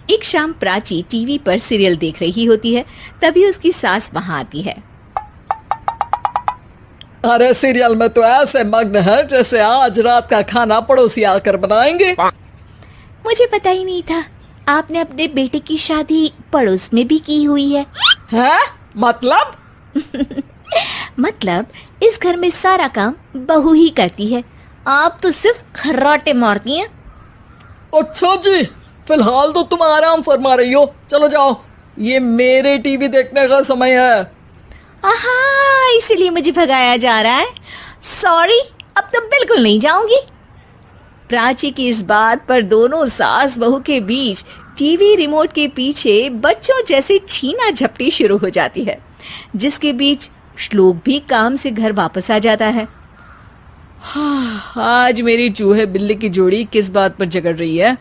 एक शाम प्राची टीवी पर सीरियल देख रही होती है। तभी उसकी सास वहां आती है। अरे सीरियल में तो ऐसे मग्न है जैसे आज रात का खाना पड़ोसी आकर बनाएंगे। मुझे पता ही नहीं था आपने अपने बेटे की शादी पड़ोस में भी की हुई है। हैं? मतलब? मतलब इस घर में सारा काम बहू ही करती है, आप तो सिर्फ खर्राटे मारती हैं। अच्छा जी, फिलहाल तो तुम आराम फरमा रही हो, चलो जाओ, ये मेरे टीवी देखने का समय है। आहा, इसीलिए मुझे भगाया जा रहा है। सॉरी, अब तो बिल्कुल नहीं जाऊंगी। प्राची की इस बात पर दोनों सास बहू के बीच टीवी रिमोट के पीछे बच्चों जैसे छीना झपटी शुरू हो जाती है, जिसके बीच श्लोक भी काम से घर वापस आ जाता है। हाँ, आज मेरी चूहे बिल्ली की जोड़ी किस बात पर झगड़ रही है?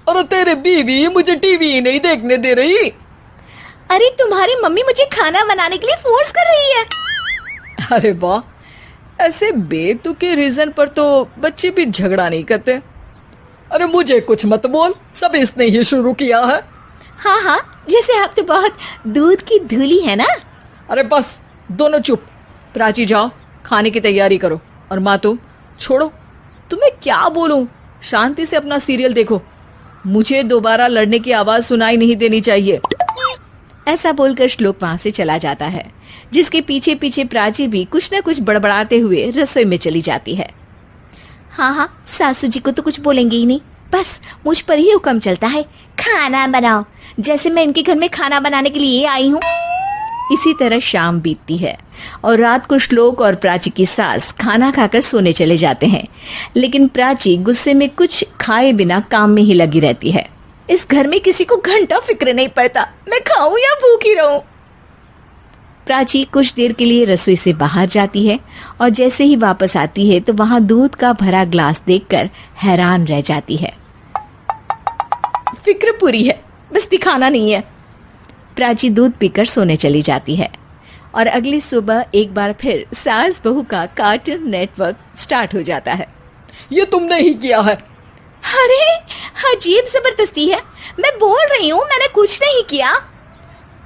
अरे तेरे बीवी मुझे टीवी ही नहीं देखने दे रही। अरे तुम्हारी मम्मी मुझे खाना बनाने के लिए फोर्स कर रही है। अरे वाह, ऐसे बेतुके रीजन पर तो बच्चे भी झगड़ा नहीं करते। अरे मुझे कुछ मत बोल, सब इसने ही शुरू किया है। हाँ हाँ, जैसे आप तो बहुत दूध की धूली है ना। अरे बस, दोनों चुप। प्राची जाओ, खाने की तैयारी करो। और माँ तुम छोड़ो, तुम्हें क्या बोलूं, शांति से अपना सीरियल देखो, मुझे दोबारा लड़ने की आवाज सुनाई नहीं देनी चाहिए। ऐसा बोलकर श्लोक वहां से चला जाता है, जिसके पीछे पीछे प्राची भी कुछ न कुछ बड़बड़ाते हुए रसोई में चली जाती है। हाँ हाँ, सासू जी को तो कुछ बोलेंगे ही नहीं, बस मुझ पर ही हुक्म चलता है, खाना बनाओ, जैसे मैं इनके घर में खाना बनाने के लिए आई हूँ। इसी तरह शाम बीतती है और रात को श्लोक और प्राची की सास खाना खाकर सोने चले जाते हैं, लेकिन प्राची गुस्से में कुछ खाए बिना काम में ही लगी रहती है। इस घर में किसी को घंटा फिक्र नहीं पड़ता, मैं खाऊं या भूखी रहूं। प्राची कुछ देर के लिए रसोई से बाहर जाती है और जैसे ही वापस आती है तो वहां दूध का भरा ग्लास देखकर हैरान रह जाती है। फिक्र पूरी है, बस दिखाना नहीं है। प्राची दूध पीकर सोने चली जाती है और अगली सुबह एक बार फिर सास बहू का कार्टून नेटवर्क स्टार्ट हो जाता है। ये तुमने ही किया है। अरे अजीब जबरदस्ती है, मैं बोल रही हूँ मैंने कुछ नहीं किया।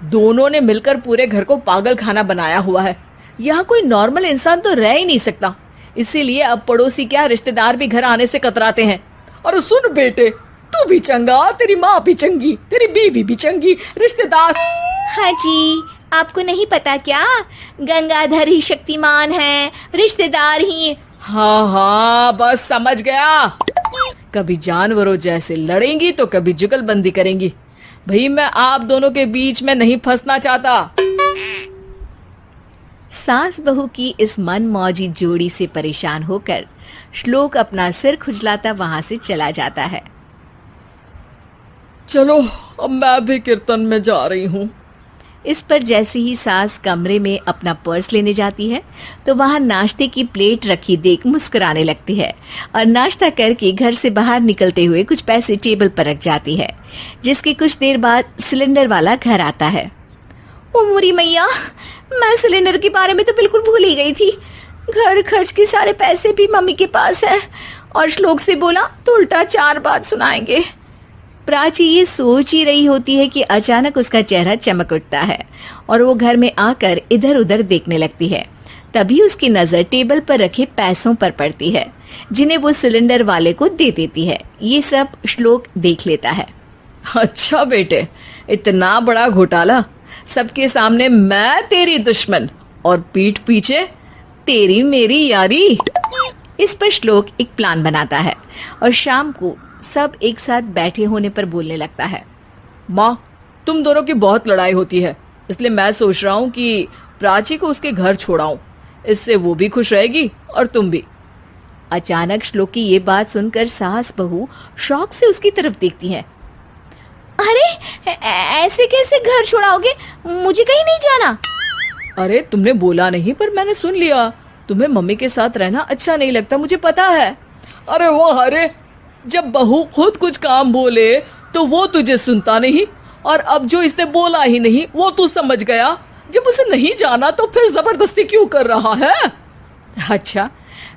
दोनों ने मिलकर पूरे घर को पागल खाना बनाया हुआ है। यहाँ कोई नॉर्मल इंसान तो रह ही नहीं सकता, इसीलिए अब पड़ोसी क्या रिश्तेदार भी घर आने से कतराते हैं। और सुन बेटे, तू भी चंगा, तेरी माँ भी चंगी, तेरी बीवी भी चंगी, रिश्तेदार। हाँ जी, आपको नहीं पता क्या, गंगाधर ही शक्तिमान है, रिश्तेदार ही। हाँ हाँ, बस समझ गया। कभी जानवरों जैसे लड़ेंगी तो कभी जुगलबंदी करेंगी। भाई मैं आप दोनों के बीच में नहीं फंसना चाहता। सास बहू की इस मनमौजी जोड़ी से परेशान होकर श्लोक अपना सिर खुजलाता वहां से चला जाता है। चलो अब मैं भी कीर्तन में जा रही हूँ। इस पर जैसे ही सास कमरे में अपना पर्स लेने जाती है तो वहां नाश्ते की प्लेट रखी देख मुस्कुराने लगती है और नाश्ता करके घर से बाहर निकलते हुए कुछ पैसे टेबल पर रख जाती है, जिसके कुछ देर बाद सिलेंडर वाला घर आता है। ओ मोरी मैया, मैं सिलेंडर के बारे में तो बिल्कुल भूल ही गई थी। घर खर्च के सारे पैसे भी मम्मी के पास है और श्लोक से बोला तो उल्टा 4 बात सुनाएंगे। प्राची ये सोच ही रही होती है कि अचानक उसका चेहरा चमक उठता है और वो घर में आकर इधर उधर देखने लगती है। तभी उसकी नजर टेबल पर रखे पैसों पर पड़ती है, जिन्हें वो सिलेंडर वाले को दे देती है। ये सब श्लोक देख लेता है। अच्छा बेटे, इतना बड़ा घोटाला, सबके सामने मैं तेरी दुश्मन और पीठ पीछे तेरी मेरी यारी। इस पर श्लोक एक प्लान बनाता है और शाम को सब एक साथ बैठे होने पर बोलने लगता है। माँ, तुम दोनों की बहुत लड़ाई होती है, इसलिए मैं सोच रहा हूँ कि प्राची को उसके घर छोड़ाऊं, इससे वो भी खुश रहेगी और तुम भी। अचानक श्लोक की ये बात सुनकर सास बहू शौक से उसकी तरफ देखती है। अरे ऐसे कैसे घर छोड़ाओगे, मुझे कहीं नहीं जाना। अरे तुमने बोला नहीं पर मैंने सुन लिया, तुम्हें मम्मी के साथ रहना अच्छा नहीं लगता, मुझे पता है। अरे वाह, अरे जब बहू खुद कुछ काम बोले तो वो तुझे सुनता नहीं, और अब जो इसने बोला ही नहीं वो तू समझ गया। जब उसे नहीं जाना तो फिर जबरदस्ती क्यों कर रहा है? अच्छा,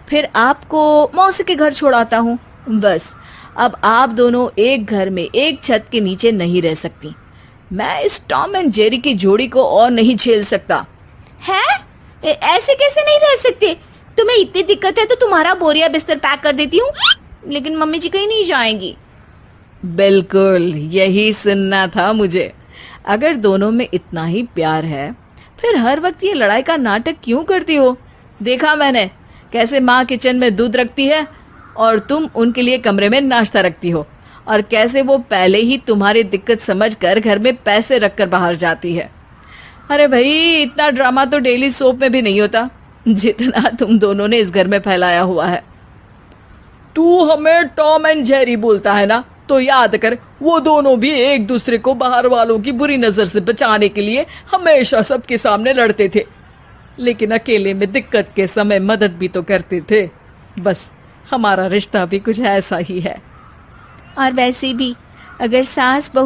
फिर आपको मौसी के घर छोड़ाता हूँ, बस अब आप दोनों एक घर में एक छत के नीचे नहीं रह सकती। मैं इस टॉम एंड जेरी की जोड़ी को और नहीं झेल सकता। है? ऐसे कैसे नहीं रह सकते? तुम्हें इतनी दिक्कत है तो तुम्हारा बोरिया बिस्तर पैक कर देती हूँ, लेकिन मम्मी जी कहीं नहीं जाएंगी। बिल्कुल यही सुनना था मुझे। अगर दोनों में इतना ही प्यार है फिर हर वक्त ये लड़ाई का नाटक क्यों करती हो? देखा मैंने कैसे माँ किचन में दूध रखती है और तुम उनके लिए कमरे में नाश्ता रखती हो, और कैसे वो पहले ही तुम्हारी दिक्कत समझकर घर में पैसे रखकर बाहर जाती है। अरे भाई, इतना ड्रामा तो डेली सोप में भी नहीं होता जितना तुम दोनों ने इस घर में फैलाया हुआ है। तू हमें टॉम एंड जेरी बोलता है ना, तो याद कर वो दोनों भी एक दूसरे को बाहर वालों की बुरी नजर से बचाने के लिए हमेशा सबके सामने लड़ते थे, लेकिन अकेले में दिक्कत के समय मदद भी तो करते थे। बस हमारा रिश्ता भी कुछ ऐसा ही है। और वैसे भी अगर सास बहू